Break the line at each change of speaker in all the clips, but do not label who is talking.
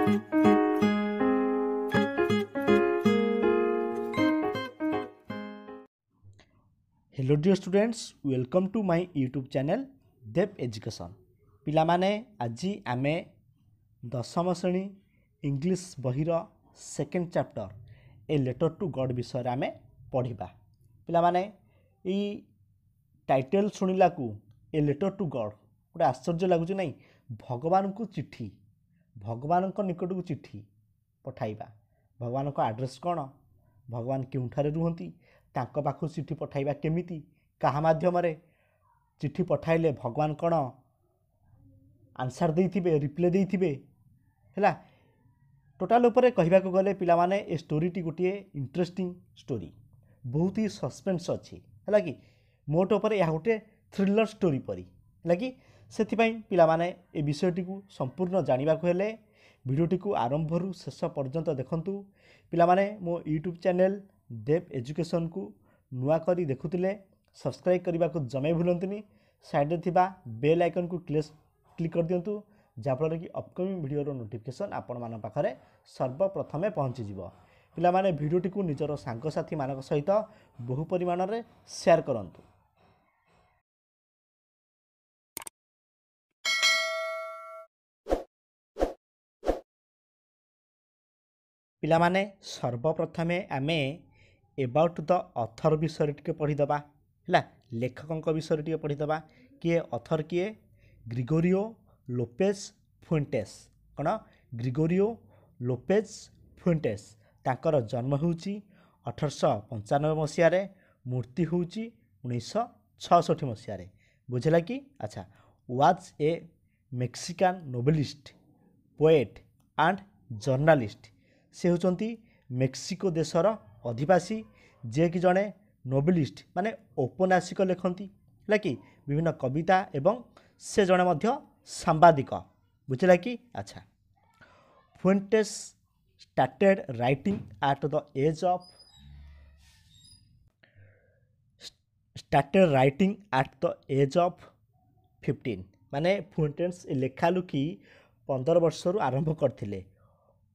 Hello dear students, welcome to my YouTube channel Dev education. पिला माने आज आमे दशम श्रेणी इंग्लिश बहिर second chapter a letter to God विषय आमे पढ़िबा। पिला माने ई टाइटल सुनिला को ए लेटर टू गॉड गोटे आश्चर्य लगुच नहीं। भगवान को चिट्ठी, भगवान को निकट को चिट्ठी पठाइबा। भगवान को एड्रेस कौन, भगवान केउठारे रुहंती, तांको पाखु चिट्ठी पठाइबा केमिति, कहा माध्यम रे चिट्ठी पठाइले भगवान कौन आंसर देइथिबे, रिप्लाई देइथिबे हैला। टोटाल ऊपर कहबा को गले पिला माने ए स्टोरीटी गोटे इंटरेस्टिंग स्टोरी, बहुत ही सस्पेंस अच्छी हैला कि मोट ऊपर यह गोटे थ्रिलर स्टोरी परी हैला कि सेथिपाई पिला माने ए विषयटी को संपूर्ण जानिबा को हेले वीडियोटी को आरंभ रु शेष पर्यंत देखंतु। पिला माने मो यूट्यूब चैनल देव एजुकेशन को नुआ करी देखुतिले सब्सक्राइब करने को जमे भूलंतुनी। साइड थिबा बेल आइकन को क्लिक कर दियंतु, जाफल कि अपकमिंग वीडियो नोटिफिकेशन आपण मान पाखरे सर्वप्रथमे पहुँची जिवो। पिला माने वीडियोटी को निजर सांगसाथी मानक सहित बहु परिमाण रे शेयर करंतु। पिला माने सर्वप्रथमे आमे एबाउट द ऑथर विषय टिके पढ़ीदबा हैला। लेखक विषय टिके पढ़ीदबा। किए ऑथर किए? ग्रिगोरियो लोपेज फुएंटेस। कौन? ग्रिगोरियो लोपेज फुएंटेस। तांकर जन्म होउची 1895 मसीह रे, मृत्यु होउची 1966 मसीह रे। बुझला कि? अच्छा। वाज ए मेक्सिकान नोवेलिस्ट, पोएट एंड जर्नलिस्ट। से होचंती मेक्सिको देशर अधिवासी, जे कि जड़े नोवेलिस्ट माने औपन्यासिक लेखती है कि विभिन्न कविता एवं से जड़े मध्य सांबादिक। बुझला कि? अच्छा। Fuentes started writing at the age of 15 माने फुएंटेस लेखा लुखी 15 वर्ष आरंभ करथिले।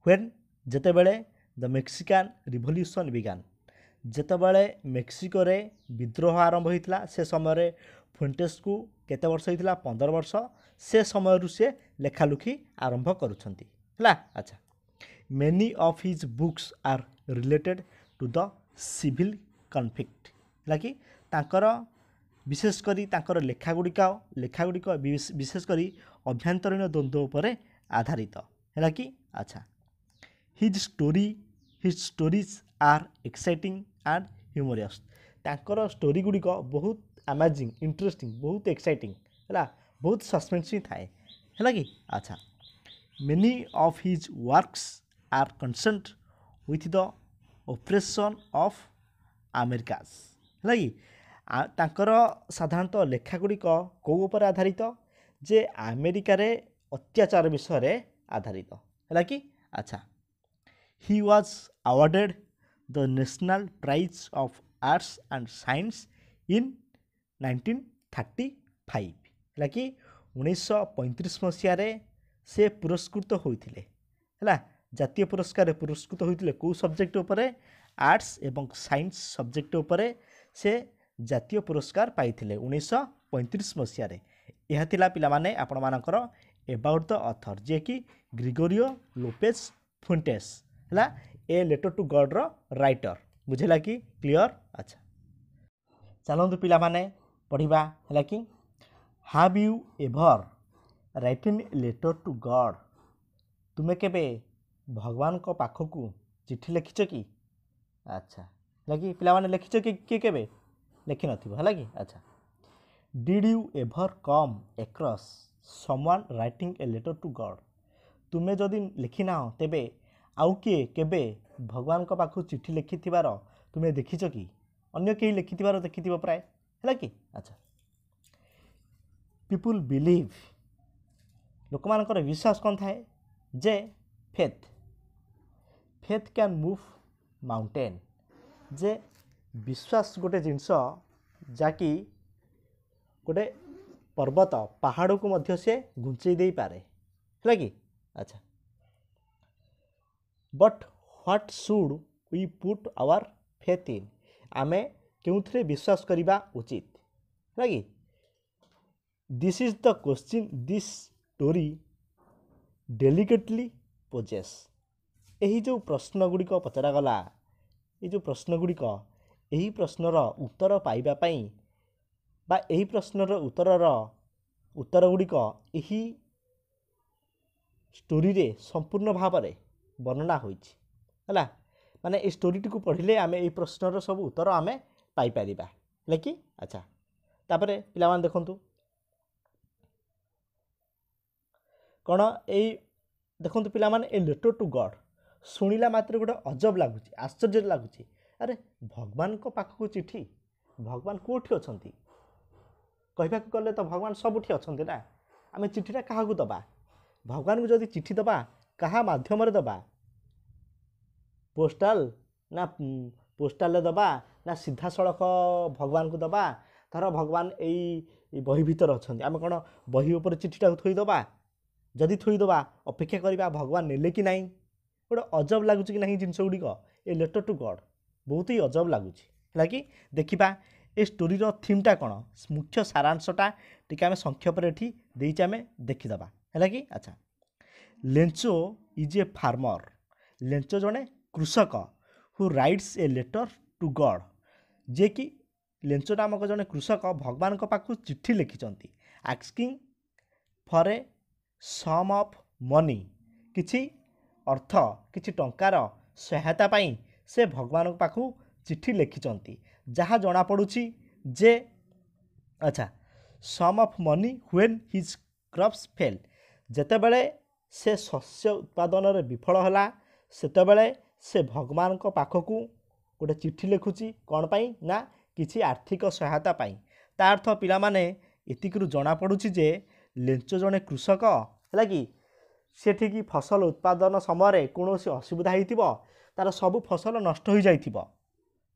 व्हेन जेतेबेले द मेक्सिकान रिवोल्यूशन बिगान, जेतेबेले मेक्सिको रे विद्रोह आरंभ होइतला, से समय फुएंटेस को केते वर्ष होइतला? 15 वर्ष। से समय से लेखालुखी आरंभ करुछंती हला। अच्छा। Many of his books are related to the civil conflict हला कि तांकर विशेष करी तांकर लेखागुड़िक विशेष करी अभ्यंतरीण द्वंद्व उपरे आधारित हला कि? अच्छा। His stories are exciting and humorous. तांकर स्टोरी गुड़िक बहुत अमेजिंग, इंटरेस्टिंग, बहुत एक्साइटिंग है, बहुत सस्पेंसिव थाए है कि? अच्छा। Many of his works are concerned with the operation of Americas है कि? तांकर साधारणतः लेखा गुड़िक कौ उपर आधारित? जे अमेरिका रे अत्याचार विषय रे आधारित है कि? अच्छा। He was awarded the National Prize of Arts and Science in 1935 है कि? 1935 मसीह रे से पुरस्कृत होइथिले है, जातीय पुरस्कार पुरस्कृत होइथिले। को सब्जेक्ट उपरे? आर्ट्स एवं साइंस सब्जेक्ट उपरे से जातीय पुरस्कार पाइथिले 1935 मसीह रे। यह थिला पिला माने आपण मानकर एबाउट द ऑथर, जे कि ग्रिगोरियो लोपेज फुएंटेस है ए लेटर टू गॉड रो राइटर। बुझेला कि? क्लियर? अच्छा। चलतु पिला माने पढ़िबा है कि have you ever written letter to God? तुमे केबे भगवान को पाखकू चिट्ठी लिखिछ कि? अच्छा है कि पिला माने लिखिछ कि के केबे लिखि नथिबो है कि? अच्छा। Did you ever come across someone writing a letter to God? तुमे जदि लिखि ना तेबे आउ किए केबे भगवान को पाखु चिट्ठी लिखिथिबार तुमे देखिछ कि? अन्य केही लिखिथिबार देखिथिबो प्राय है कि? अच्छा। पीपुल बिलीव, लोक मानकर विश्वास कौन थाए? जे फेथ कैन मूव माउंटेन। जे विश्वास गोटे जिनस जाकि गोटे पर्वत पहाड़ को मध्य से घुंचई दे पारे है कि? अच्छा। But what should we put our faith in आमे केउथरे विश्वास करबा उचित है कि this is the question this story delicately poses यही जो प्रश्न गुड़िक पचरागला ये जो प्रश्न गुड़िक यही प्रश्नर उत्तर पाइबा पई बा यही प्रश्नर उत्तर गुड़िक यही स्टोरी रे संपूर्ण भाव में वर्णना होइछि हला माने ए स्टोरी टी को पढ़िले आमे ए प्रश्नर सब उत्तर आमे पाई परिबा है कि अच्छा तापरे पिला मान देखंतु कौन ए देखंतु पिला मान ए लेटर टू गॉड शुणिला मात्र गोटे अजब लगुच आश्चर्य लगुच अरे भगवान को पाखक चिठी भगवान कोठी अछंती कहबा गले तो भगवान सबुठी अछंती ना आमे चिठीटा काहा को दबा भगवान को जदि चिठी दबा कहा माध्यम रे दबा पोस्टाल ना पोस्टाल दबा ना सीधा सड़क भगवान को दबा धर भगवान यही बही भीतर अछंती आमे कोन बही ऊपर चिठीटा थोई दबा जदि थोई दबा अपेक्षा करबा भगवान नेले कि नहीं गोटे अजब लगुच कि नहीं जिनस गुड़िक ए लेटर टू गॉड बहुत ही अजब लगुच है कि देखा ए स्टोरीर थीमटा कौन मुख्य सारांशटा टी आम संक्षेप देचे आम देखीदबा है कि अच्छा Lencho is a farmer Lencho जड़े कृषक who writes a letter to God जे कि लेंचो नामक जड़े कृषक भगवान पाखु चिट्ठी लिखिं asking for a sum of money किछि अर्थ किछि टंकार सहायता पाई से भगवान पाखु चिट्ठी लिखिं जहाँ जना पड़ुछि जे अच्छा sum of money when his crops fail जेतेबेले से शस्य उत्पादन रे विफल होला सेतेबेले से भगवान को पाखकु गोटे चिट्ठी लिखुची कौन पाई ना किछि आर्थिक सहायता पाई ता अर्थ पिला माने एतिकरु जना पड़ुछि जे लेंचो जने कृषक है कि सेठी की फसल उत्पादन समय कौन असुविधा होइतिबो तार सब फसल नष्ट हो जाइतिबो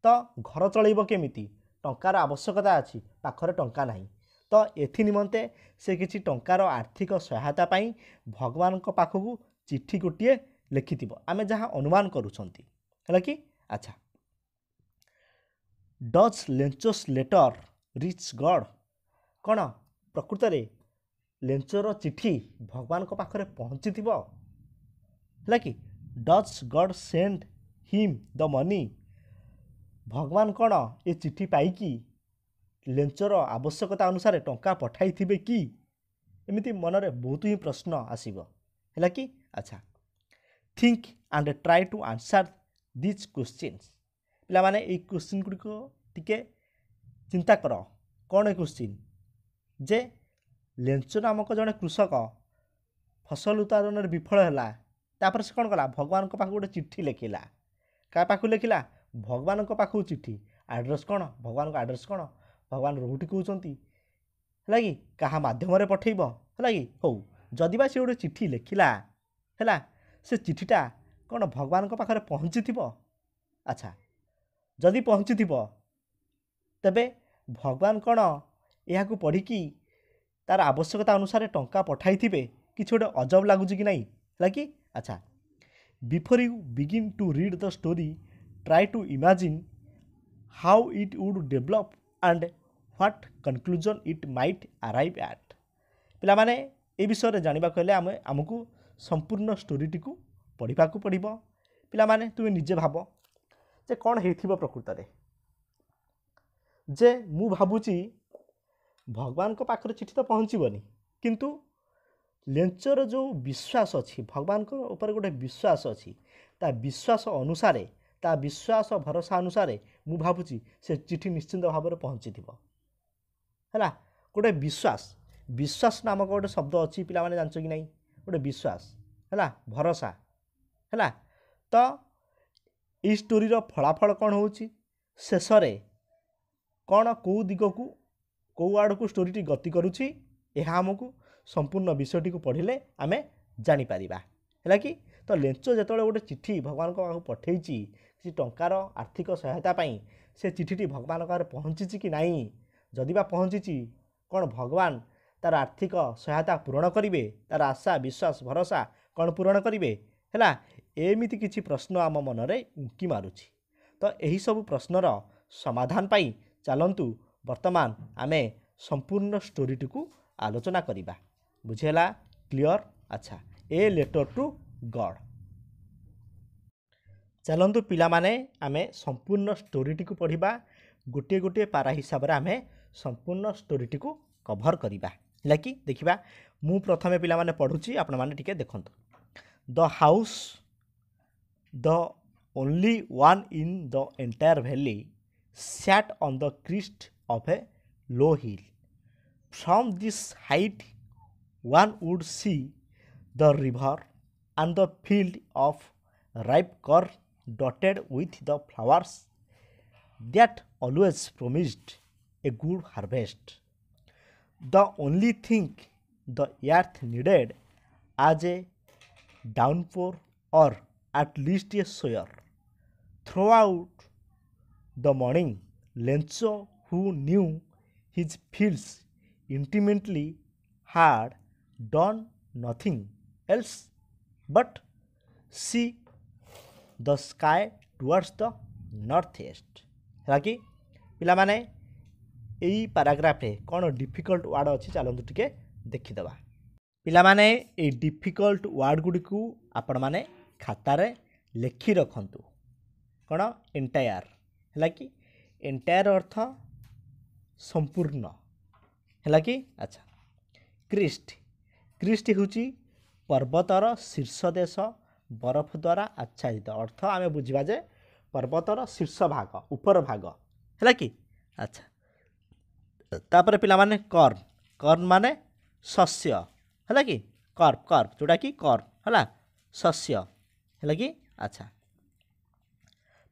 तो घर चलैब केमिति टंकार आवश्यकता अछि पाखरे टंका नाही तो एथि निमंते से किछि टंकार आर्थिक सहायता पाई भगवान को पाखकु चिट्ठी गोटे लिखिथिबो आमे जहाँ अनुमान करूछंती है कि अच्छा डज लेंचोस लेटर रिच गॉड कौन प्रकृत रे लेंचोर चिट्ठी भगवान को पाखरे पहुँची थिबो है कि does God send him the money भगवान कौन ये चिट्ठी पाइकी लेंचर आवश्यकता अनुसार टंका पठाई थिबे कि एमिति मनरे बहुत ही प्रश्न आसीबो है कि अच्छा think and try to answer this questions पिला माने ए क्वेश्चन गुड़िक टिके चिंता कर कौन ए क्वेश्चन जे लेंचो नामक जड़े कृषक फसल उत्पादन विफल है तापर से कौन कला भगवान को पाखु गोटे चिट्ठी लिखिला क्या पाखु लिखिला भगवान को पाखु चिट्ठी एड्रेस कौन भगवान को एड्रेस कौन भगवान रोटी कहते है कि क्या मध्यम पठेब है कि हौ जदिबा से गोटे चिट्ठी लिखिला है से चिट्ठीटा कौन भगवान को पाखरे पहुँची थी अच्छा जदि पहुँची थी तेबे भगवान कौन यह पढ़ी तार आवश्यकता अनुसार टंका पठाई थे कि गोटे अजब लगुच कि नहीं है कि अच्छा before you begin to read the story try to imagine how it would develop and what conclusion it might arrive at पिला माने ए विषय जानिबा कहले आमको संपूर्ण स्टोरीटी को पढ़ा पड़ो पिला माने तुम निजे भाव जे कौन हो प्रकृत रे जे मु भावुची भगवान को पाखरे चिट्ठी तो पहुँचबनी किंतु लेंचर जो विश्वास अच्छी भगवान को ऊपर गोटे विश्वास अच्छी ता विश्वास अनुसार ता विश्वास भरोसा अनुसार मु भावुची से चिट्ठी निश्चिंत भाव में पहुँची थी है गोटे विश्वास विश्वास नामक गोटे शब्द अच्छी पिला माने जानछ कि नहीं गोटे विश्वास है भरोसा है तो ये स्टोरीर फलाफल कौन हो शेष कौन कौ दिग को कौ आड़ को स्टोरीटी गति करुच्ची यह आमको संपूर्ण विषयटी को पढ़ले आम जापर है कि तो लेंचो जो गोटे चिट्ठी भगवान को पठे किसी टंकार आर्थिक सहायता पाई से चिट्ठी भगवान पाखे पहुँची कि नहीं जदि बा पहुँची कौन भगवान तार आर्थिक सहायता पूरण करेंगे तार आशा विश्वास भरोसा कौन पूरण करेंगे है एमिति किछि प्रश्न आम मनरे उंकी मारुछि। तो यही सब प्रश्नर समाधान पाई चलंतु वर्तमान आमे संपूर्ण स्टोरीटी को आलोचना करिबा। बुझेला? क्लियर? अच्छा, ए लेटर टू गॉड। चलंतु पिला माने आमे संपूर्ण स्टोरीटी को पढ़िबा। गोटे गोटे पारा हिसाब रे आमे संपूर्ण स्टोरीटी को कवर करिबा। ହେଲା कि देखिबा। मु प्रथमे पिला माने पढुची, आपण माने टिके देखंतु। The house, the only one in the entire valley, sat on the crest of a low hill. From this height one would see the river and the field of ripe corn dotted with the flowers that always promised a good harvest. The only thing the earth needed as a downpour, or at least a shower. Throughout the morning, Lenzo, who knew his fields intimately, had done nothing else but see the sky towards the northeast. है कि पिला माने यही paragraph रे कौन difficult ward अच्छी चलते टिके देखीदे। पिला माने ये डिफिकल्ट वार्ड गुडी को आपण माने खातार लेखि रखंतु। कौन? एंटायर। है कि एंटायर अर्थ संपूर्ण। है कि अच्छा, क्रिस्ट, क्रिस्ट हूँ पर्वतर शीर्ष देश बरफ द्वारा आच्छादित। अर्थ आमे बुझा जे पर्वतर शीर्ष भाग, ऊपर भाग। है कि अच्छा, तापर पिला माने कॉर्न, कॉर्न माने शस्य। है कि कर्व, कर्व जोटा कि कॉर्न है शस्य। है कि अच्छा,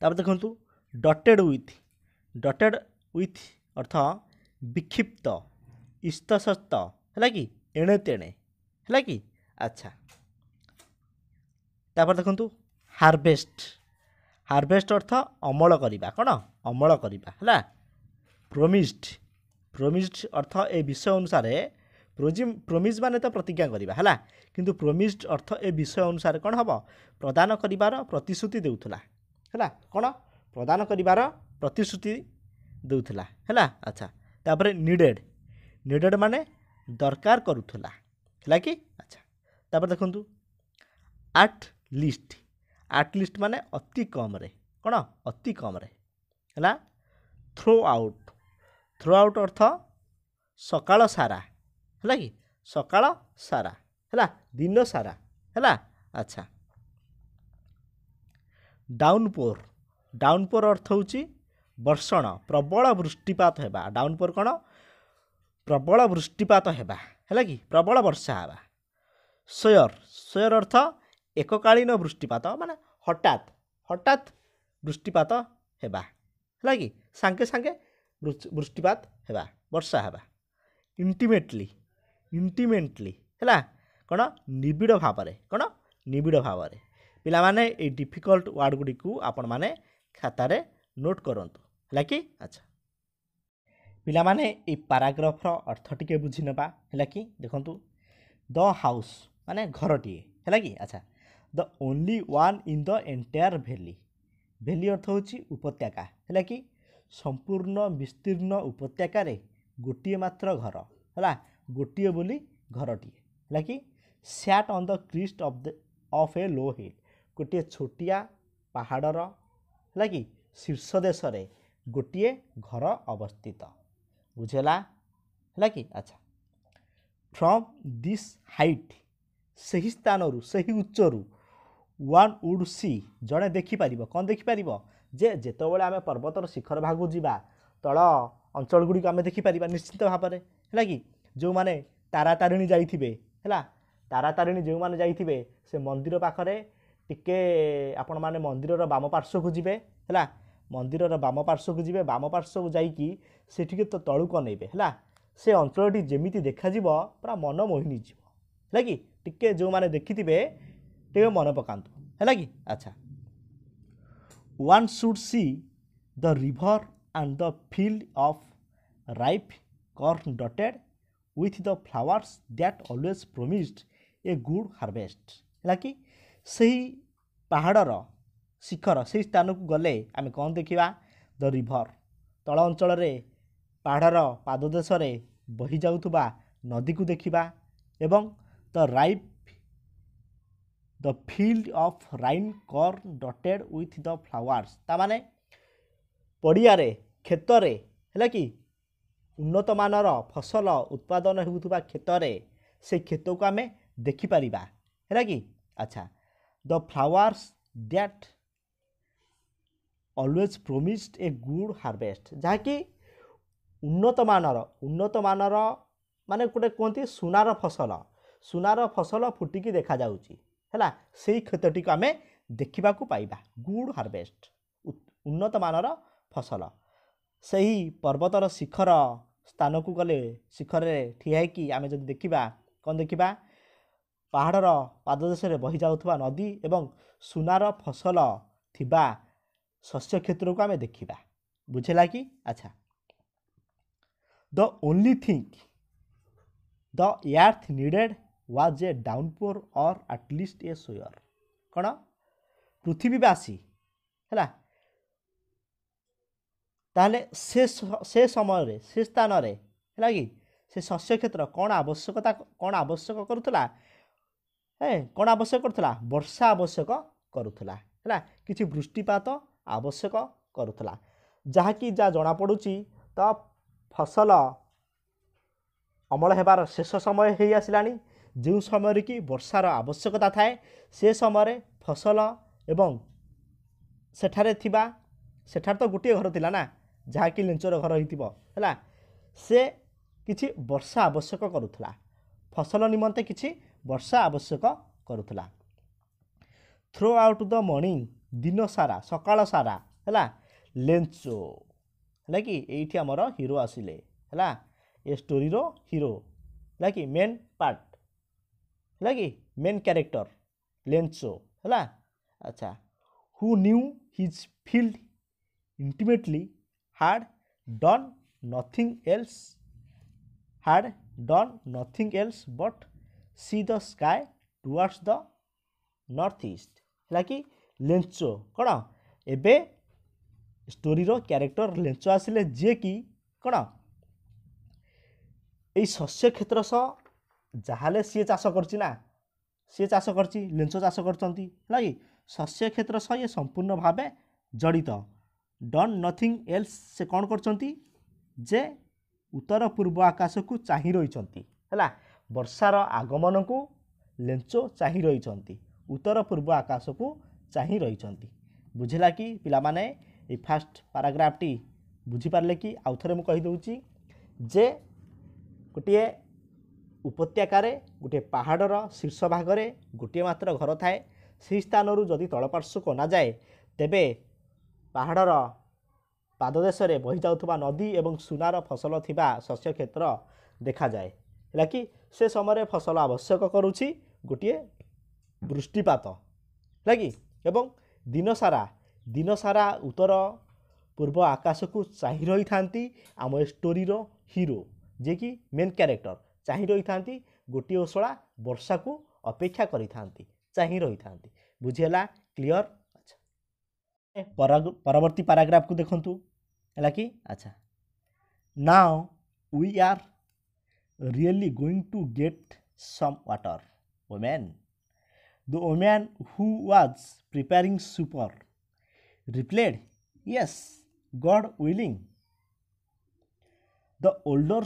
तापर देखंतु डटेड विथ, डटेड विथ अर्थ विक्षिप्त, इस्तसस्त। है कि एणे तेणे। है कि अच्छा, तापर देखंतु हार्वेस्ट, हार्वेस्ट अर्थ अमल करिबा। कौन? अमल करिबा। है प्रोमिस्ड, प्रोमिस्ड अर्थ ए विषय अनुसार, प्रोमिज माने तो प्रतिज्ञा करिबा। है किंतु प्रोमिस्ड अर्थ ए विषय अनुसार कौन हम प्रदान करिबार प्रतिश्रुति देउथला। है कौन? प्रदान करिबार प्रतिश्रुति देउथला। है अच्छा, तापर नीडेड, नीडेड माने दरकार करुथला। है कि अच्छा, तापर देखंतु एट लिस्ट, एट लिस्ट माने अति कम रे। कौन? अति कम रे। है थ्रो आउट, थ्रो आउट अर्थ सकाळ सारा। है कि सकाळ सारा। है दिन सारा। है अच्छा, डाउनपोर, डाउनपोर अर्थ होची वर्षण, प्रबल वृष्टिपात हेबा। डाउनपोर कौन? प्रबल वृष्टिपात हेबा। है कि प्रबल वर्षा हेबा। सोयर, सोयर अर्थ एककालीन वृष्टिपात, माने हठात हठात वृष्टिपात हेबा। है कि सांगे सांगे वृष्टिपात हेबा, वर्षा हेबा। इंटिमेटली, इंटिमेटली है कौन? निबिड़ भाव में। कौन? निबिड़ भाव में। पिला माने ए डिफिकल्ट वार्ड गुडी को आपण माने खातार नोट करंतु। है कि अच्छा, पिला माने ए पैराग्राफ रो अर्थ टिके बुझी नबा। है कि देखंतु द हाउस माने घरटी। है कि अच्छा, the only one in the entire valley, valley अर्थ होची उपत्यका। है कि संपूर्ण विस्तीर्ण उपत्यका रे गोटे मात्र घर। है गोटे बोली घरटी। है कि sat on the crest of a low hill, गोटे छोटिया पहाड़र है कि शीर्ष देश रे गोटे घर अवस्थित। बुझेला? है कि अच्छा, फ्रॉम दिस हाइट, सही स्थान सही उच्चरू वन वुड सी, जड़े देखिपार। कौन देखिपार? जे जेतबेले आमे पर्वतर शिखर भाग जीवा, तल अंचल गुड़ी आमे देखिपार निश्चित भाव में। है कि जो माने तारा तारिणी जाइथिबे, है तारा तारिणी जो माने जाइथिबे से मंदिर पाखरे टिके आपण माने मंदिरर बाम पार्श्व को जीवे। है मंदिरर बाम पार्श्व को जीवे, बाम पार्श्व को जाइकी से टिके तो तळुक नेबे। है से अंचलटी जेमिति देखा जीवो पूरा मन मोहिनी जीवो। है कि टिके जो माने देखिथिबे टिके मन पकांतु। है कि अच्छा, one should see the river and the field of ripe corn dotted with the flowers that always promised a good harvest। है कि सही पहाड़र शिखर से स्थान को गले आम कौन देखा द रिभर तल अंचल पहाड़र पाददेश बही जाउथुबा नदी को देखा एवं the ripe the field of ripe corn dotted with the flowers तामाने पड़ियारे क्षेत्रे है कि उन्नत मानर फसल उत्पादन होउथुबा क्षेत्रे से खेत को आम देखिपर है कि अच्छा the flowers that always promised a good harvest जहाँकि उन्नत मानर माने गोटे कहते सुनार फसल फुटिकी देखा जाउची है से क्षति को आम देखा पाइबा गुड हार्वेस्ट उन्नत मानर फसल सही पर्वतर शिखर स्थान को गले शिखर ठिया कि आम जब देखा कौन देखा पहाड़र पाददेश बही जाउथुबा नदी एवं सुनार फसल थिबा शस्य क्षेत्र को आम देखा बुझेला कि अच्छा the only thing the earth needed was a downpour और एटलिस्ट ए सोयर कौन पृथ्वीवासी है ताहले से समय से स्थान है कि से शस्य क्षेत्र कौन आवश्यक करुला कौन आवश्यक करुला वर्षा आवश्यक करुला है कि वृष्टिपात आवश्यक करुला जहाँकि जहाँ जना पड़ुची तो फसल अमल हेबार शेष समय हो आसलानी जो समय कि वर्षार आवश्यकता थाए से समय फसल एवं सेठारे थिबा सेठार तो गोटे घर थिला ना जहाँकि लेंचर घर है से किछि वर्षा आवश्यक करुला फसल निमंते किछि वर्षा आवश्यक करुला थ्रो आउट द मॉर्निंग दिन सारा सकाळ सारा है लेंचो है कि ये आमर हीरो आसिले है ए स्टोरी रो हीरो है कि मेन पार्ट है कि मेन कैरेक्टर लेंचो है अच्छा who knew his field intimately had done nothing else but see the sky towards the north east है कि लेंचो कौन एबे स्टोरी रो कैरेक्टर लेंचो आसिले जे कि कौन ये शस्य क्षेत्र सह जहाँ सी चाष करना सी चाष कर लेंचो चाष कर शस्य क्षेत्र सह ये संपूर्ण भाव जड़ित डन नथिंग एल्स से कौन करजे उत्तर पूर्व आकाश को चाह रही है वर्षार आगमन को लेंचो चाह रही उत्तर पूर्व आकाश को चाह रही बुझेला कि पिलामाने ये फास्ट पाराग्राफटी बुझीपारे कि आउ थे मुझे कहीदे जे गोटे उपत्यकार गोटे पहाड़र शीर्ष भागरे गोटे मात्र घर थाए से स्थान जदि तलपार्श्व को ना जाए तेबे पहाड़र पाददेश बही जाउथुबा नदी एवं सुनार फसल थिबा शस्य क्षेत्र देखा जाए है कि से समय फसल आवश्यक करुछि गोटे वृष्टिपात है कि एवं दिन सारा उत्तर पूर्व आकाश को चाह रही थांती आम स्टोरी रो हीरो जे कि मेन कैरेक्टर चाह रही थांती गोटे ओसला वर्षा को अपेक्षा करी थांती चाह रही थांती बुझीला क्लियर परवर्ती पैराग्राफ को देखंतु है कि अच्छा now we are really going to get some water women the women who was preparing supper replied yes God willing the older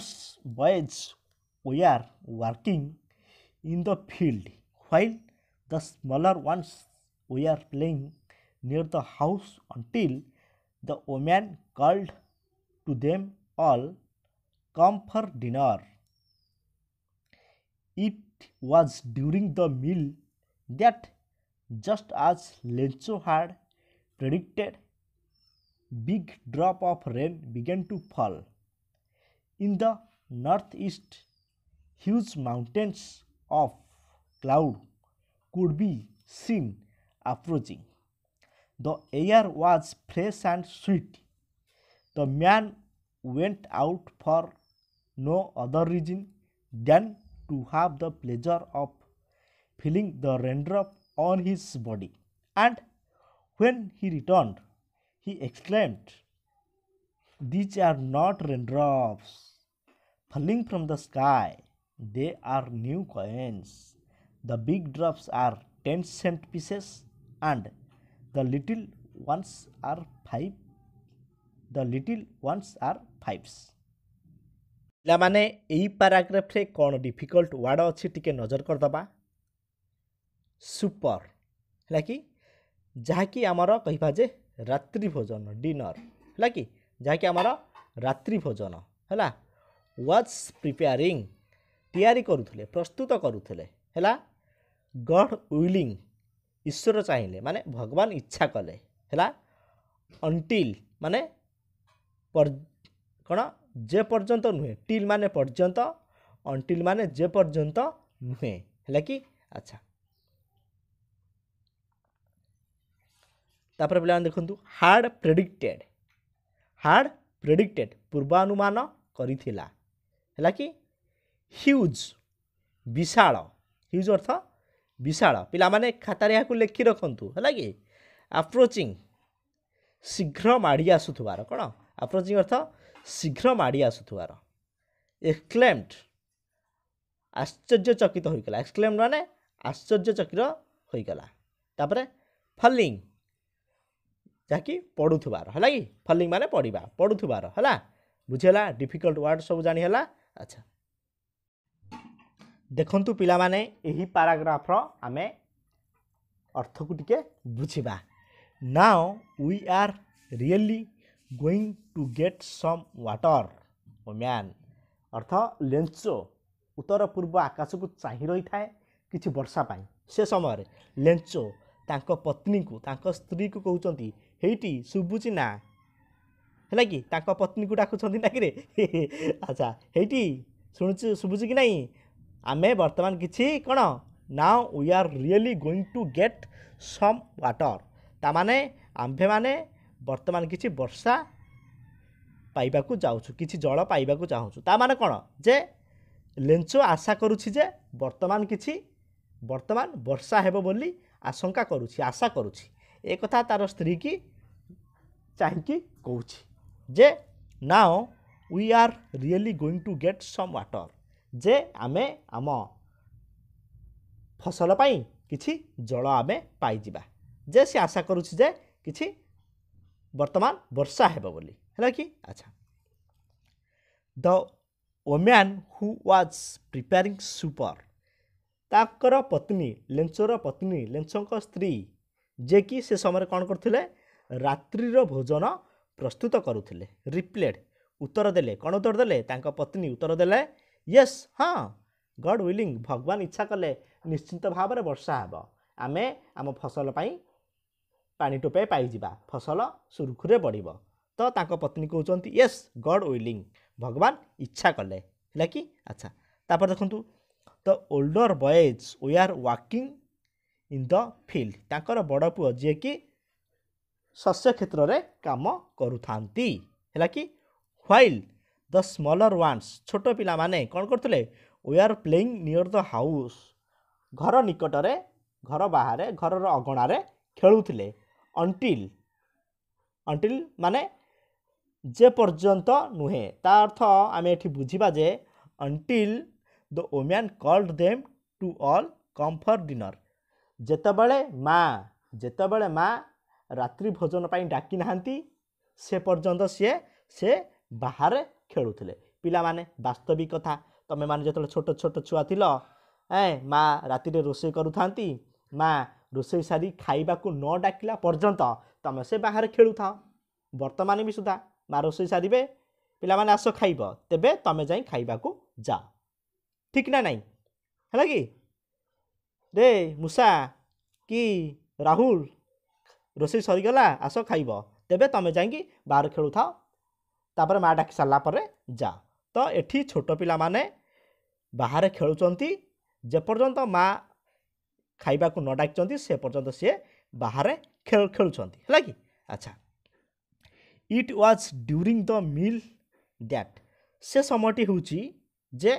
boys were working in the field while the smaller ones were playing near the house until the woman called to them all, come for dinner. It was during the meal that, just as Lencho had predicted, big drop of rain began to fall. In the northeast, huge mountains of cloud could be seen approaching. The air was fresh and sweet. The man went out for no other reason than to have the pleasure of feeling the raindrop on his body. and when he returned, he exclaimed, "These are not raindrops falling from the sky. They are new coins. The big drops are 10-cent pieces and the little ones are five. The little ones are fives." ପିଲାମାନେ ଏହି ପାରାଗ୍ରାଫରେ କ'ଣ difficult ward ଅଛି ଟିକେ ନଜର କରିଦେବା। Super ହେଲା କି ଯାହାକି ଆମର କହିବା ଯେ ରାତ୍ରି ଭୋଜନ ଡିନର ହେଲା କି ଯାହାକି ଆମର ରାତ୍ରି ଭୋଜନ ହେଲା। ୱାଜ୍ ପ୍ରିପେୟାରିଂ ତିଆରି କରୁଥିଲେ ପ୍ରସ୍ତୁତ କରୁଥିଲେ ହେଲା। ଗଡ୍ ୱିଲିଂ ଈଶ୍ୱର ଚାହିଁଲେ ମାନେ ଭଗବାନ ଇଚ୍ଛା କଲେ ହେଲା। ଅନ୍ଟିଲ୍ ମାନେ କ'ଣ ଯେ ପର୍ଯ୍ୟନ୍ତ ନୁହେଁ, ଟିଲ୍ ମାନେ ପର୍ଯ୍ୟନ୍ତ, ଅନ୍ଟିଲ୍ ମାନେ ଯେ ପର୍ଯ୍ୟନ୍ତ ନୁହେଁ ହେଲା କି। ଆଚ୍ଛା ତାପରେ ପିଲାମାନେ ଦେଖନ୍ତୁ ହାର୍ଡ଼ ପ୍ରେଡିକ୍ଟେଡ୍ ପୂର୍ବାନୁମାନ କରିଥିଲା ହେଲା କି। ହ୍ୟୁଜ୍ ବିଶାଳ, ହ୍ୟୁଜ୍ ଅର୍ଥ ବିଶାଳ। ପିଲାମାନେ ଖାତାରେ ଏହାକୁ ଲେଖି ରଖନ୍ତୁ ହେଲା କି। ଆପ୍ରୋଚିଂ ଶୀଘ୍ର ମାଡ଼ି ଆସୁଥିବାର, କ'ଣ ଆପ୍ରୋଚିଂ ଅର୍ଥ ଶୀଘ୍ର ମାଡ଼ି ଆସୁଥିବାର। ଏକ୍ସକ୍ଲେମ୍ଡ ଆଶ୍ଚର୍ଯ୍ୟଚକିତ ହୋଇଗଲା, ଏକ୍ସକ୍ଲେମ୍ଡ ମାନେ ଆଶ୍ଚର୍ଯ୍ୟଚକିତ ହୋଇଗଲା। ତାପରେ ଫଲିଂ ଯାହାକି ପଡ଼ୁଥିବାର ହେଲା କି, ଫଲିଂ ମାନେ ପଡ଼ିବା ପଡ଼ୁଥିବାର ହେଲା। ବୁଝିହେଲା ଡିଫିକଲ୍ଟ ୱାର୍ଡ଼ ସବୁ ଜାଣି ହେଲା। ଆଚ୍ଛା ଦେଖନ୍ତୁ ପିଲାମାନେ ଏହି ପାରାଗ୍ରାଫର ଆମେ ଅର୍ଥକୁ ଟିକେ ବୁଝିବା। Now we are really going to get some water woman अर्थ लेंचो उत्तर पूर्व आकाश को चाहि रही थाए किछि वर्षा पाई। से समय लेंचो तांको पत्नी को तांको स्त्री को कहउचंती हेइटी सुबुची ना हैला कि तांको पत्नी को डाकुचंती ना कि रे अच्छा हेइटी सुनुची सुबुची कि नहीं आमे वर्तमान किछि कोन now we are really going to get some water ता माने आम्भे माने वर्तमान किछि वर्षा पाइबाकू जाउछु किछि जल पाइबाकू चाहूछु। ता माने कोन जे लेंचो आशा करूछि जे वर्तमान वर्षा हेबो बोली आशंका करूछि आशा करूछि। ए कथा तार स्त्री की चाहिकी कहूछि जे now we are really going to get some water जे आमे आम फसल पाई किछि जल आमे पाई जिबा जे से आशा करूछि जे किछि वर्तमान वर्षा हेबो बोली हैला कि। अच्छा the woman who was preparing supper ताकर पत्नी लेंचोर पत्नी लेंचों स्त्री जे कि से समय कौन करथिले रात्रिर भोजन प्रस्तुत करुथिले। रिप्लेड उत्तर देले कौन उत्तर देले तांको पत्नी उत्तर देले यस हाँ गॉड विलिंग भगवान इच्छा कले निश्चित भाव में वर्षा हेबो आमे आम फसल पाई पानी टोपे पाई जिबा फसल सुरखुरे बढ़िबो। तो तांको पत्नी कहउचंती यस गॉड विलिंग भगवान इच्छा कले हैला कि। अच्छा तापर देखंतु the older boys we are walking in the field तांकर बड़ पुओ जे कि शस्य क्षेत्र रे काम करूथांती हैला कि। व्हाइल द स्मॉलर वान्स छोट पिला माने कोन करथले we are playing near the house घर निकट रे घर बाहर घर अगणा रे खेलुथिले। अंटिल माने जे पर्यंत नुहे ता अर्थ आमे एठी बुझिबा जे until the woman called them to all come for dinner जेतेबेले माँ रात्रि भोजन पाई डाकी नाहांती से पर्यंत से बाहर खेलुथिले। पिला माने वास्तविक कथा तमे माने जतले छोट छोट छुआ थिलो माँ राति रे रोषे करूथांती माँ रोषे सारी खाइबा को न डाकिला पर्यंत तमे से बाहर खेलु था। वर्तमान भी सुधा माँ रोषे सारे पिला माने आस खाइब तेबे तमे जाई खाइबा को जा ठीक ना नहीं है कि रे मूसा कि राहुल रोषे सरीगला आस खाइब तेबे तमे जाई बाहर खेलु था तापर माँ डाकी सारा पर जा। तो एठी छोट पिला माने बाहर खेलुचंती जे पर्यंत माँ खाइबा को न डाकचंती से पर्यंत से बाहर खेलुचंती है कि। अच्छा it was during the meal that से समयटी होची जे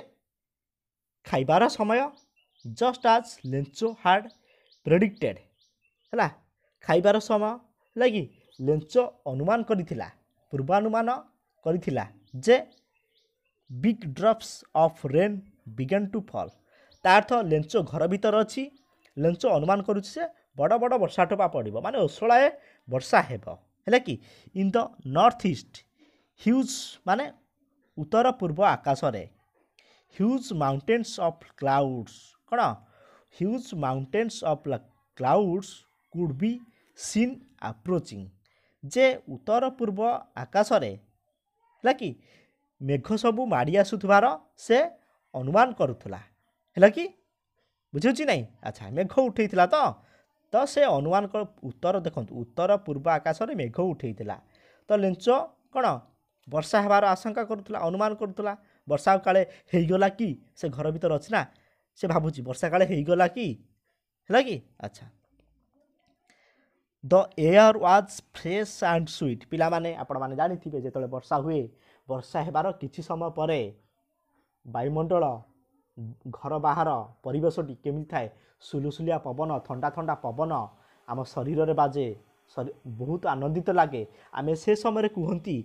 खाइबार समय जस्ट आज लेंचो हार्ड प्रेडिक्टेड है ଖାଇବାର ସମୟ ଲାଗି ଲେଞ୍ଚ ଅନୁମାନ କରିଥିଲା ପୂର୍ବାନୁମାନ କରିଥିଲା ଯେ big drops of rain began to fall. ତା ଅର୍ଥ ଲେଞ୍ଚ ଘର ଭିତରେ ଅଛି, ଲେଞ୍ଚ ଅନୁମାନ କରୁଛି ଯେ ବଡ଼ ବଡ଼ ବର୍ଷା ଟୋପା ପଡ଼ିବ, ମାନେ ଓଷଳାଏ ବର୍ଷା ହେବ। ହେଲା କି in the north east huge ମାନେ ଉତ୍ତର ପୂର୍ବ ଆକାଶରେ ହ୍ୟୁଜ୍ ମାଉଣ୍ଟେନ୍ସ ଅଫ୍ କ୍ଲାଉଡ୍ସ କ'ଣ huge mountains of clouds could be seen approaching. ଯେ ଉତ୍ତର ପୂର୍ବ ଆକାଶରେ ହେଲା କି ମେଘ ସବୁ ମାଡ଼ି ଆସୁଥିବାର ସେ ଅନୁମାନ କରୁଥିଲା। ହେଲା କି ବୁଝୁଛି ନାହିଁ? ଆଚ୍ଛା, ମେଘ ଉଠେଇଥିଲା ତ ସେ ଅନୁମାନ ଉତ୍ତର ଦେଖନ୍ତୁ ଉତ୍ତର ପୂର୍ବ ଆକାଶରେ ମେଘ ଉଠେଇଥିଲା। ତ ଲେଞ୍ଚ କ'ଣ ବର୍ଷା ହେବାର ଆଶଙ୍କା କରୁଥିଲା, ଅନୁମାନ କରୁଥିଲା। ବର୍ଷା କାଳେ ହେଇଗଲା କି, ସେ ଘର ଭିତରେ ଅଛି ନା, ସେ ଭାବୁଛି ବର୍ଷା କାଳେ ହେଇଗଲା କି। ହେଲା କି ଆଚ୍ଛା, ଦ air was fresh and sweet. ପିଲାମାନେ ଆପଣମାନେ ଜାଣିଥିବେ ଯେତେବେଳେ ବର୍ଷା ହୁଏ, ବର୍ଷା ହେବାର କିଛି ସମୟ ପରେ ବାୟୁମଣ୍ଡଳ ଘର ବାହାର ପରିବେଶଟି କେମିତି ଥାଏ? ସୁଲୁସୁଲିଆ ପବନ, ଥଣ୍ଡା ଥଣ୍ଡା ପବନ ଆମ ଶରୀରରେ ବାଜେ, ବହୁତ ଆନନ୍ଦିତ ଲାଗେ। ଆମେ ସେ ସମୟରେ କୁହନ୍ତି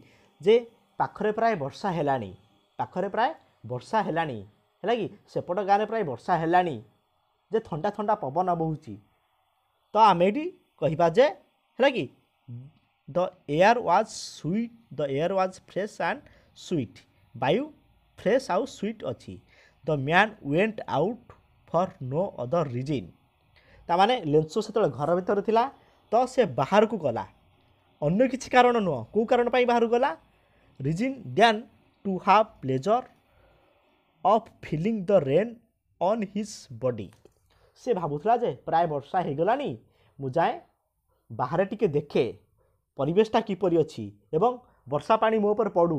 ଯେ ପାଖରେ ପ୍ରାୟ ବର୍ଷା ହେଲାଣି, ପାଖରେ ପ୍ରାୟ ବର୍ଷା ହେଲାଣି। ହେଲା କି ସେପଟ ଗାଁରେ ପ୍ରାୟ ବର୍ଷା ହେଲାଣି, ଯେ ଥଣ୍ଡା ଥଣ୍ଡା ପବନ ବହୁଛି। ତ ଆମେ ଏଠି କହିବା ଯେ ହେଲା କି the air was sweet, the air was fresh and sweet. ବାୟୁ ଫ୍ରେଶ୍ ଆଉ ସୁଇଟ୍ ଅଛି। The man went out for no other reason. ତାମାନେ ଲେଞ୍ଚ ସେତେବେଳେ ଘର ଭିତରେ ଥିଲା, ତ ସେ ବାହାରକୁ ଗଲା ଅନ୍ୟ କିଛି କାରଣ ନୁହଁ। କେଉଁ କାରଣ ପାଇଁ ବାହାରକୁ ଗଲା? Reason than to have pleasure of feeling the rain on his body. ସେ ଭାବୁଥିଲା ଯେ ପ୍ରାୟ ବର୍ଷା ହେଇଗଲାଣି, ମୁଁ ଯାଏଁ ବାହାରେ ଟିକେ ଦେଖେ ପରିବେଶଟା କିପରି ଅଛି ଏବଂ ବର୍ଷା ପାଣି ମୋ ଉପରେ ପଡ଼ୁ,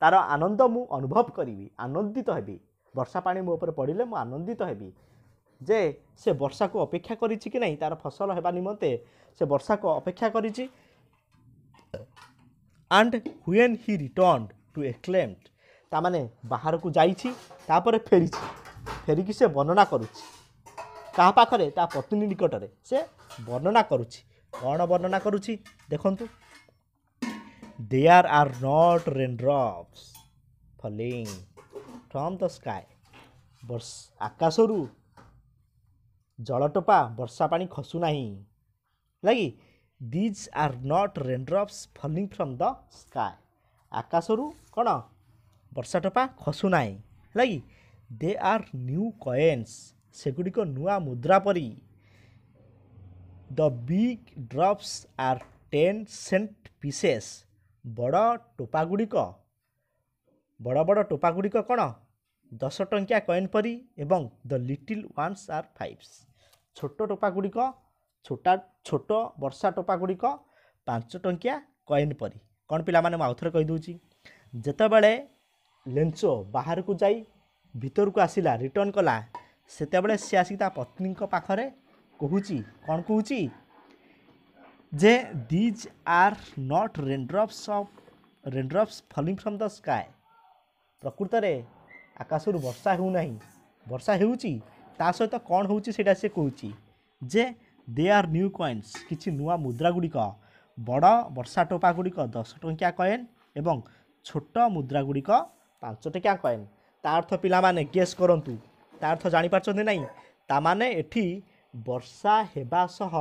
ତାର ଆନନ୍ଦ ମୁଁ ଅନୁଭବ କରିବି, ଆନନ୍ଦିତ ହେବି। ବର୍ଷା ପାଣି ମୋ ଉପରେ ପଡ଼ିଲେ ମୁଁ ଆନନ୍ଦିତ ହେବି। ଯେ ସେ ବର୍ଷାକୁ ଅପେକ୍ଷା କରିଛି କି ନାହିଁ, ତାର ଫସଲ ହେବା ନିମନ୍ତେ ସେ ବର୍ଷାକୁ ଅପେକ୍ଷା କରିଛି। And when he returned to exclaimed. ତାମାନେ ବାହାରକୁ ଯାଇଛି, ତାପରେ ଫେରିଛି, ଫେରିକି ସେ ବର୍ଣ୍ଣନା କରୁଛି କାହା ପାଖରେ? ତା ପତ୍ନୀ ନିକଟରେ ସେ ବର୍ଣ୍ଣନା କରୁଛି। କ'ଣ ବର୍ଣ୍ଣନା କରୁଛି ଦେଖନ୍ତୁ? There are not raindrops falling from the sky. ଆକାଶରୁ ଜଳଟୋପା ବର୍ଷା ପାଣି ଖସୁ ନାହିଁ। ହେଲା କି these are not raindrops falling from the sky. ଆକାଶରୁ କ'ଣ ବର୍ଷା ଟୋପା ଖସୁ ନାହିଁ। ହେଲା କି ଦେ ଆର୍ ନ୍ୟୁ କଏନ୍ସ। ସେଗୁଡ଼ିକ ନୂଆ ମୁଦ୍ରା ପରି। ଦ ବିଗ୍ ଡ୍ରପ୍ସ ଆର୍ 10 ସେଣ୍ଟ ପିସେସ୍। ବଡ଼ ବଡ଼ ଟୋପା ଗୁଡ଼ିକ କ'ଣ 10 ଟଙ୍କିଆ କଏନ୍ ପରି, ଏବଂ ଦ ଲିଟିଲ୍ ୱାନ୍ସ ଆର୍ 5। ଛୋଟ ଟୋପା ଗୁଡ଼ିକ, ଛୋଟ ବର୍ଷା ଟୋପା ଗୁଡ଼ିକ 5 ଟଙ୍କିଆ କଏନ୍ ପରି। କ'ଣ ପିଲାମାନେ, ମୁଁ ଆଉଥରେ କହିଦେଉଛି। ଯେତେବେଳେ ଲେଞ୍ଚ ବାହାରକୁ ଯାଇ ଭିତରକୁ ଆସିଲା, ରିଟର୍ଣ୍ଣ କଲା, ସେତେବେଳେ ସେ ଆସିକି ତା ପତ୍ନୀଙ୍କ ପାଖରେ କହୁଛି, କ'ଣ କହୁଛି? ଯେ these are not raindrops falling from the sky. ପ୍ରକୃତରେ ଆକାଶରୁ ବର୍ଷା ହେଉନାହିଁ, ବର୍ଷା ହେଉଛି, ତା ସହିତ କ'ଣ ହେଉଛି ସେଇଟା ସେ କହୁଛି ଯେ ଦେ ଆର୍ ନ୍ୟୁ କଏନ୍ସ। କିଛି ନୂଆ ମୁଦ୍ରା ଗୁଡ଼ିକ, ବଡ଼ ବର୍ଷା ଟୋପା ଗୁଡ଼ିକ 10 ଟଙ୍କିଆ କଏନ୍ ଏବଂ ଛୋଟ ମୁଦ୍ରା ଗୁଡ଼ିକ 5 ଟଙ୍କିଆ କଏନ୍। ତା ଅର୍ଥ ପିଲାମାନେ ଗେସ୍ କରନ୍ତୁ, ତା ଅର୍ଥ ଜାଣିପାରୁଛନ୍ତି ନାହିଁ? ତାମାନେ ଏଠି ବର୍ଷା ହେବା ସହ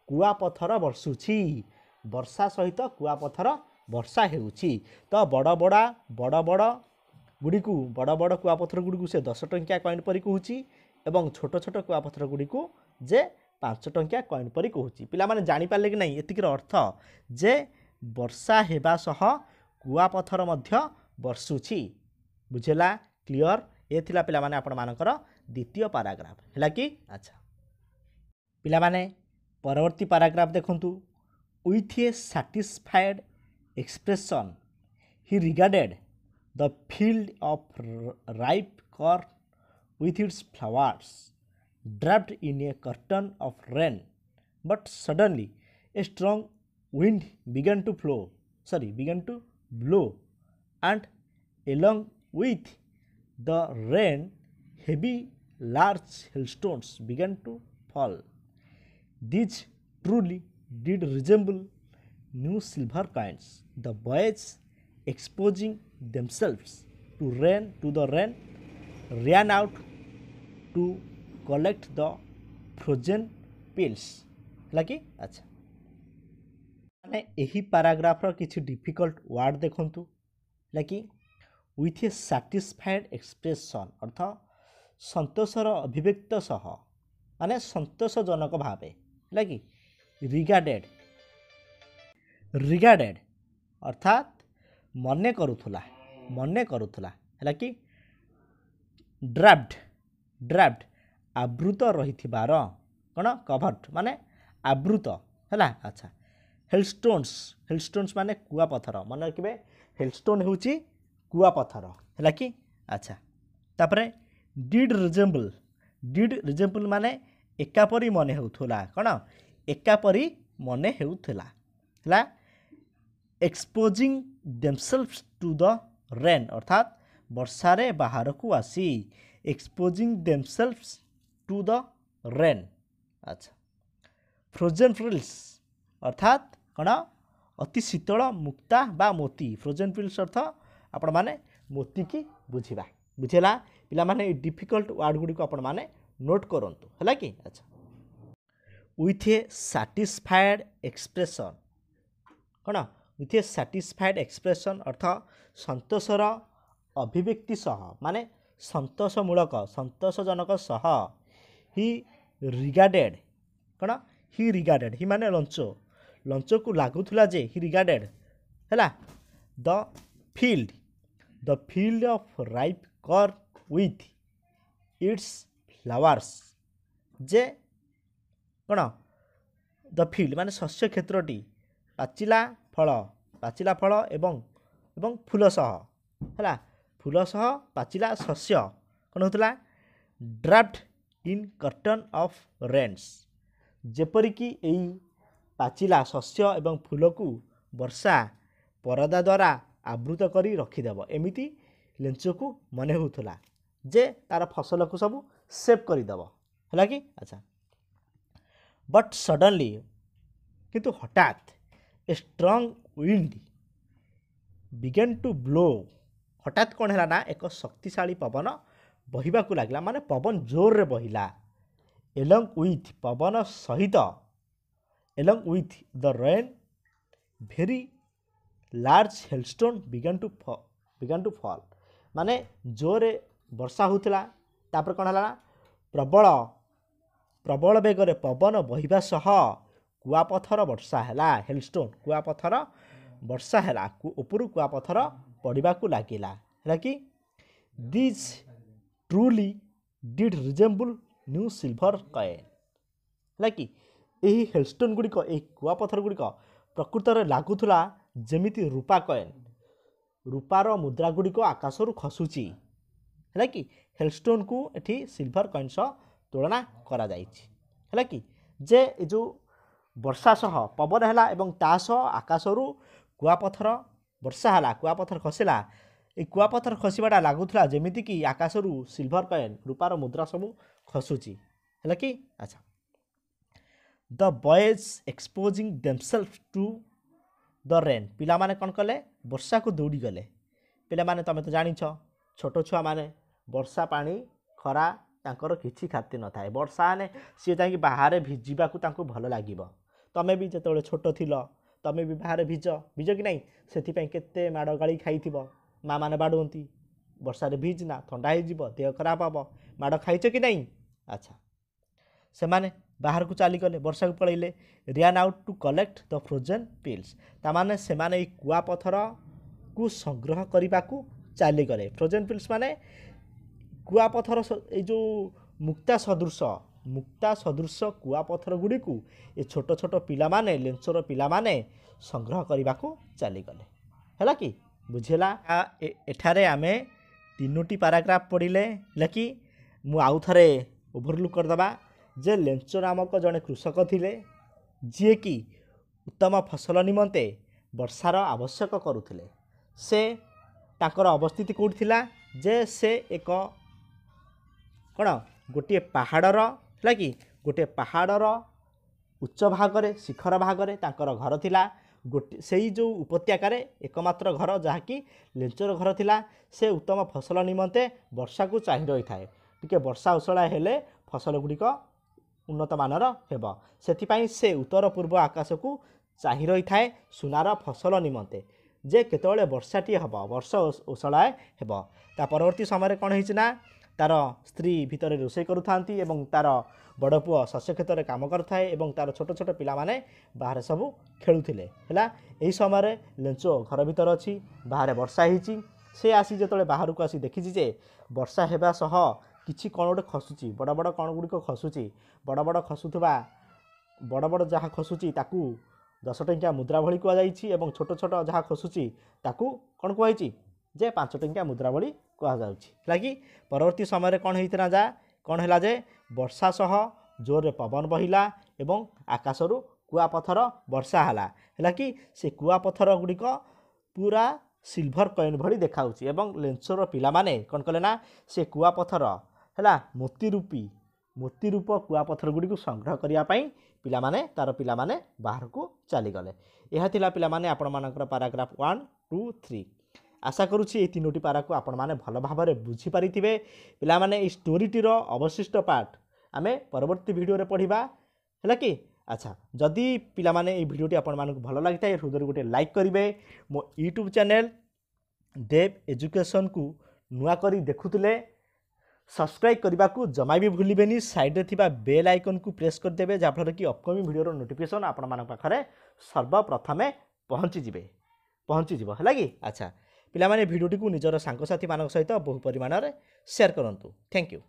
କୁଆପଥର ବର୍ଷୁଛି, ବର୍ଷା ସହିତ କୁଆପଥର ବର୍ଷା ହେଉଛି। ତ ବଡ଼ ବଡ଼ କୁଆପଥର ଗୁଡ଼ିକୁ ସେ 10 ଟଙ୍କିଆ କଏନ୍ ପରି କହୁଛି ଏବଂ ଛୋଟ ଛୋଟ କୁଆପଥର ଗୁଡ଼ିକୁ ଯେ 5 ଟଙ୍କିଆ କଏନ୍ ପରି କହୁଛି। ପିଲାମାନେ ଜାଣିପାରିଲେ କି ନାହିଁ ଏତିକିର ଅର୍ଥ? ଯେ ବର୍ଷା ହେବା ସହ କୁଆପଥର ମଧ୍ୟ ବର୍ଷୁଛି। ବୁଝିଲା? କ୍ଲିଅର? ଏ ଥିଲା ପିଲାମାନେ ଆପଣମାନଙ୍କର ଦ୍ୱିତୀୟ ପାରାଗ୍ରାଫ। ହେଲା କି? ଆଚ୍ଛା ପିଲାମାନେ ପରବର୍ତ୍ତୀ ପାରାଗ୍ରାଫ ଦେଖନ୍ତୁ। With a satisfied expression he regarded the field of ripe corn with its flowers draped in a curtain of rain. But suddenly a strong wind began to blow, and along with the rain heavy large hailstones began to fall. These truly did resemble new silver coins. The boys, exposing themselves to the rain, ran out to collect the frozen pills. ହେଲା କି ଆଚ୍ଛା ମାନେ ଏହି ପାରାଗ୍ରାଫର କିଛି difficult ward ଦେଖନ୍ତୁ ହେଲା କି with a satisfied expression ଅର୍ଥ ସନ୍ତୋଷର ଅଭିବ୍ୟକ୍ତ ସହ ମାନେ ସନ୍ତୋଷଜନକ ଭାବେ ହେଲା କି ରିଗାର୍ଡେଡ଼ ଅର୍ଥାତ୍ ମନେ କରୁଥିଲା ହେଲା କି ଡ୍ରାଫ୍ଟ ଆବୃତ ରହିଥିବାର କ'ଣ କଭର୍ଡ ମାନେ ଆବୃତ ହେଲା ଆଚ୍ଛା ହେଲଷ୍ଟୋନ୍ସ ମାନେ କୁଆପଥର ମନେ ରଖିବେ ହେଲଷ୍ଟୋନ୍ ହେଉଛି କୁଆପଥର ହେଲା କି ଆଚ୍ଛା ତାପରେ ଡିଡ୍ ରିଜେମ୍ବଲ୍ ମାନେ ଏକାପରି ମନେ ହେଉଥିଲା କ'ଣ ଏକାପରି ମନେ ହେଉଥିଲା ହେଲା ଏକ୍ସପୋଜିଂ ଦେମସେଲ୍ଫସ୍ ଟୁ ଦ ରେନ୍ ଅର୍ଥାତ୍ ବର୍ଷାରେ ବାହାରକୁ ଆସି ଏକ୍ସପୋଜିଂ ଦେମସେଲ୍ଫସ୍ ଟୁ ଦ ରେନ୍ ଆଚ୍ଛା ଫ୍ରୋଜେନ୍ ଫିଲ୍ସ ଅର୍ଥାତ୍ କ'ଣ ଅତି ଶୀତଳ ମୁକ୍ତା ବା ମୋତି ଫ୍ରୋଜେନ୍ ଫିଲ୍ସ ଅର୍ଥ ଆପଣମାନେ ମୋତିକି ବୁଝିଲା ପିଲାମାନେ ଏଇ ଡିଫିକଲ୍ଟ ୱାର୍ଡ଼ ଗୁଡ଼ିକୁ ଆପଣମାନେ ନୋଟ୍ କରନ୍ତୁ ହେଲା କି ଆଚ୍ଛା ୱିଥ୍ ଏ ସାଟିସ୍ଫାଏଡ୍ ଏକ୍ସପ୍ରେସନ୍ କ'ଣ ୱିଥ୍ ଏ ସାଟିସ୍ଫାଏଡ୍ ଏକ୍ସପ୍ରେସନ୍ ଅର୍ଥ ସନ୍ତୋଷର ଅଭିବ୍ୟକ୍ତି ସହ ମାନେ ସନ୍ତୋଷଜନକ ସହ ହି ରିଗାର୍ଡେଡ଼ ହି ମାନେ ଲଞ୍ଚକୁ ଲାଗୁଥିଲା ଯେ ହି ରିଗାର୍ଡେଡ଼ ହେଲା the field of ripe corn with its flowers ଯେ କ'ଣ ଦ ଫିଲ୍ଡ ମାନେ ଶସ୍ୟ କ୍ଷେତ୍ରଟି ପାଚିଲା ଫଳ ଏବଂ ଫୁଲ ସହ ହେଲା ଫୁଲ ସହ ପାଚିଲା ଶସ୍ୟ କ'ଣ ହେଉଥିଲା ଡ୍ରାଫ୍ଟ ଇନ୍ କର୍ଟନ୍ ଅଫ୍ ରେନ୍ସ ଯେପରିକି ଏଇ ପାଚିଲା ଶସ୍ୟ ଏବଂ ଫୁଲକୁ ବର୍ଷା ପରଦା ଦ୍ୱାରା ଆବୃତ କରି ରଖିଦେବ ଏମିତି ଲେଞ୍ଚକୁ ମନେ ହେଉଥିଲା ଯେ ତାର ଫସଲକୁ ସବୁ ସେଭ୍ କରିଦେବ ହେଲା କି ଆଚ୍ଛା ବଟ୍ ସଡନ୍ଲି କିନ୍ତୁ ହଠାତ୍ ଏ ଷ୍ଟ୍ରଙ୍ଗ ୱିଣ୍ଡ ବିଗେନ୍ ଟୁ ବ୍ଲୋ ହଠାତ୍ କ'ଣ ହେଲା ନା ଏକ ଶକ୍ତିଶାଳୀ ପବନ ବହିବାକୁ ଲାଗିଲା ମାନେ ପବନ ଜୋରରେ ବହିଲା ଏଲଙ୍ଗ ୱିଥ୍ ପବନ ସହିତ along with the rain very large hailstones began to fall ମାନେ ଜୋରରେ ବର୍ଷା ହେଉଥିଲା ତାପରେ କ'ଣ ହେଲା ନା ପ୍ରବଳ ବେଗରେ ପବନ ବହିବା ସହ କୁଆପଥର ବର୍ଷା ହେଲା ହେଲଷ୍ଟୋନ୍ କୁଆପଥର ବର୍ଷା ହେଲା ଉପରୁ କୁଆପଥର ପଡ଼ିବାକୁ ଲାଗିଲା ହେଲା କି this truly did resemble new silver coins ହେଲା କି ଏହି ହେଲଷ୍ଟୋନ୍ ଗୁଡ଼ିକ ଏହି କୁଆପଥର ଗୁଡ଼ିକ ପ୍ରକୃତରେ ଲାଗୁଥିଲା ଯେମିତି ରୂପା କଏନ୍ ରୂପାର ମୁଦ୍ରା ଗୁଡ଼ିକ ଆକାଶରୁ ଖସୁଛି ହେଲା କି ହେଲଷ୍ଟୋନ୍କୁ ଏଠି ସିଲଭର କଏନ୍ ସହ ତୁଳନା କରାଯାଇଛି ହେଲା କି ଯେ ଏ ଯେଉଁ ବର୍ଷା ସହ ପବନ ହେଲା ଏବଂ ତା ସହ ଆକାଶରୁ କୁଆପଥର ବର୍ଷା ହେଲା କୁଆପଥର ଖସିଲା এই କୁଆପଥର ଖସିବାଟା ଲାଗୁଥିଲା ଯେମିତିକି ଆକାଶରୁ ସିଲଭର କଏନ୍ ରୂପାର ମୁଦ୍ରା ସବୁ ଖସୁଛି ହେଲା କି ଆଚ୍ଛା ଦ ବଏଜ୍ ଏକ୍ସପୋଜିଂ ଦେମସେଲ୍ଫ ଟୁ ଦ ରେନ୍ ପିଲାମାନେ କ'ଣ କଲେ ବର୍ଷାକୁ ଦୌଡ଼ିଗଲେ ପିଲାମାନେ ତମେ ତ ଜାଣିଛ ଛୋଟ ଛୁଆମାନେ ବର୍ଷା ପାଣି ଖରା ତାଙ୍କର କିଛି ଖାତି ନଥାଏ ବର୍ଷା ହେଲେ ସିଏ ଯାଇକି ବାହାରେ ଭିଜିବାକୁ ତାଙ୍କୁ ଭଲ ଲାଗିବ ତମେ ବି ଯେତେବେଳେ ଛୋଟ ଥିଲ ତମେ ବି ବାହାରେ ଭିଜ କି ନାହିଁ ସେଥିପାଇଁ କେତେ ମାଡ଼ ଗାଳି ଖାଇଥିବ ମା ମାନେ ବାଡ଼ୁଅନ୍ତି ବର୍ଷାରେ ଭିଜନା ଥଣ୍ଡା ହେଇଯିବ ଦେହ ଖରାପ ହେବ ମାଡ଼ ଖାଇଛ କି ନାହିଁ ଆଚ୍ଛା ସେମାନେ ବାହାରକୁ ଚାଲିଗଲେ ବର୍ଷାକୁ ପଳେଇଲେ ରିଆନ୍ ଆଉଟ୍ ଟୁ କଲେକ୍ଟ ଦ ଫ୍ରୋଜେନ୍ ପିଲ୍ସ ତାମାନେ ସେମାନେ ଏଇ କୁଆପଥରକୁ ସଂଗ୍ରହ କରିବାକୁ ଚାଲିଗଲେ ଫ୍ରୋଜେନ୍ ପିଲ୍ସ ମାନେ କୁଆପଥର ଏଇ ଯେଉଁ ମୁକ୍ତା ସଦୃଶ କୁଆପଥର ଗୁଡ଼ିକୁ ଏ ଛୋଟ ଛୋଟ ପିଲାମାନେ ଲେଞ୍ଚର ପିଲାମାନେ ସଂଗ୍ରହ କରିବାକୁ ଚାଲିଗଲେ ହେଲା କି ବୁଝିଲା ଏଠାରେ ଆମେ 3ଟି ପାରାଗ୍ରାଫ ପଢ଼ିଲେ କି ମୁଁ ଆଉ ଥରେ ଓଭରଲୁକ୍ କରିଦେବା ଯେ ଲେଞ୍ଚ ନାମକ ଜଣେ କୃଷକ ଥିଲେ ଯିଏକି ଉତ୍ତମ ଫସଲ ନିମନ୍ତେ ବର୍ଷାର ଆବଶ୍ୟକ କରୁଥିଲେ ସେ ତାଙ୍କର ଅବସ୍ଥିତି କେଉଁଠି ଥିଲା ଯେ ସେ ଏକ କ'ଣ ଗୋଟିଏ ପାହାଡ଼ର ହେଲା କି ଗୋଟିଏ ପାହାଡ଼ର उच्च भागरे शिखर भागरे तांकर घर थिला गोटे सेई जो उपत्यकार एकमात्र घर जहाँकि लेंचर घर थिला से उत्तम फसल निमंते वर्षा को चाहि रही थाए टिके वर्षा उसला हेले फसल गुड़िक उन्नत मानर हेब सेथिपाई से उत्तर पूर्व आकाश को चाहि रही थाए सुनार फसल निमंते जे केतବେଳେ ବର୍ଷାଟିଏ ହେବ ବର୍ଷ ଓସଳାଏ ହେବ ତା ପରବର୍ତ୍ତୀ ସମୟରେ କ'ଣ ହେଇଛି ନା ତାର ସ୍ତ୍ରୀ ଭିତରେ ରୋଷେଇ କରୁଥାନ୍ତି ଏବଂ ତାର ବଡ଼ ପୁଅ ଶସ୍ୟ କ୍ଷେତ୍ରରେ କାମ କରୁଥାଏ ଏବଂ ତାର ଛୋଟ ଛୋଟ ପିଲାମାନେ ବାହାରେ ସବୁ ଖେଳୁଥିଲେ ହେଲା। ଏହି ସମୟରେ ଲେଞ୍ଚୋ ଘର ଭିତରେ ଅଛି ବାହାରେ ବର୍ଷା ହେଇଛି ସେ ଆସି ଯେତେବେଳେ ବାହାରକୁ ଆସି ଦେଖିଛି ଯେ ବର୍ଷା ହେବା ସହ କିଛି କ'ଣ ଗୋଟେ ଖସୁଛି ବଡ଼ ବଡ଼ କ'ଣ ଗୁଡ଼ିକ ଖସୁଛି ବଡ଼ ବଡ଼ ଖସୁଥିବା ବଡ଼ ବଡ଼ ଯାହା ଖସୁଛି ତାକୁ 10 ଟଙ୍କିଆ ମୁଦ୍ରା ଭଳି କୁହାଯାଇଛି ଏବଂ ଛୋଟ ଛୋଟ ଯାହା ଖସୁଛି ତାକୁ କ'ଣ କୁହାଯାଇଛି ଯେ 5 ଟଙ୍କିଆ ମୁଦ୍ରା ଭଳି କୁହାଯାଉଛି ହେଲା କି ପରବର୍ତ୍ତୀ ସମୟରେ କ'ଣ ହେଇଥିଲା ଯା କ'ଣ ହେଲା ଯେ ବର୍ଷା ସହ ଜୋରରେ ପବନ ବହିଲା ଏବଂ ଆକାଶରୁ କୁଆପଥର ବର୍ଷା ହେଲା କି ସେ କୁଆପଥର ଗୁଡ଼ିକ ପୁରା ସିଲଭର କଏନ୍ ଭଳି ଦେଖାଉଛି ଏବଂ ଲେଞ୍ଚୋର ପିଲାମାନେ କ'ଣ କଲେ ନା ସେ କୁଆପଥର ହେଲା ମୋତି ରୂପ କୁଆପଥର ଗୁଡ଼ିକୁ ସଂଗ୍ରହ କରିବା ପାଇଁ ପିଲାମାନେ ତାର ପିଲାମାନେ ବାହାରକୁ ଚାଲିଗଲେ। ଏହା ଥିଲା ପିଲାମାନେ ଆପଣମାନଙ୍କର ପାରାଗ୍ରାଫ 1, 2, 3 आशा करुँची ये 3टी पारा को आपण मैंने भल भाव में बुझीपारे पिलामाने ये स्टोरीटीर अवशिष्ट पार्ट आम परवर्ती भिडियो पढ़ा है कि अच्छा जदि पिलामाने ये भिडियोटी आपण मानक भल लगी था हृदय गोटे लाइक करेंगे मो यूट्यूब चैनल देव एजुकेशन को नुआ करी देखुले सब्सक्राइब करने को जमा भी भूलें साइड थी बेल आइकन को प्रेस करदे जहाँफल कि अपकमिंग भिडियो नोटिफिकेशन आपण मान पाखे सर्वप्रथमे पहुँचीज है कि अच्छा पिलामाने भिडियोटी को निजर सांगसाथी मान सहित बहु परिमाण में शेयर करूँ। Thank you.